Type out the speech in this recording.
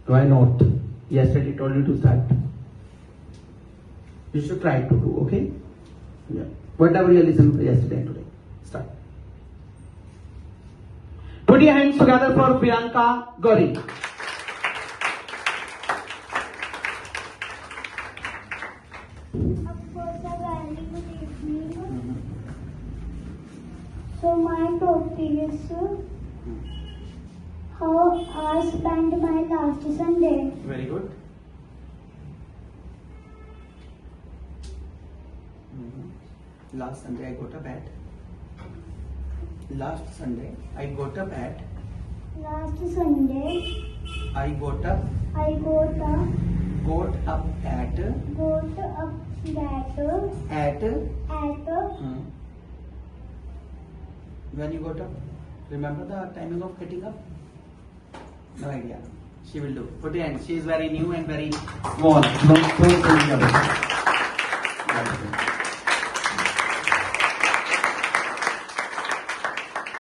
Why not? Yesterday told you to start. You should try to do, okay? Yeah. Whatever you listened yesterday and today. Start. Put your hands together for Priyanka Gauri. Of course, a very good evening. So my topic is how I spent my last Sunday. Very good. Last Sunday I got a bat. Last Sunday I got a bat. Last Sunday, I got up I got up at when you got up. Remember the timing of getting up? No idea. She will do. Put your hand. She is very new and very small. Don't tell me about it.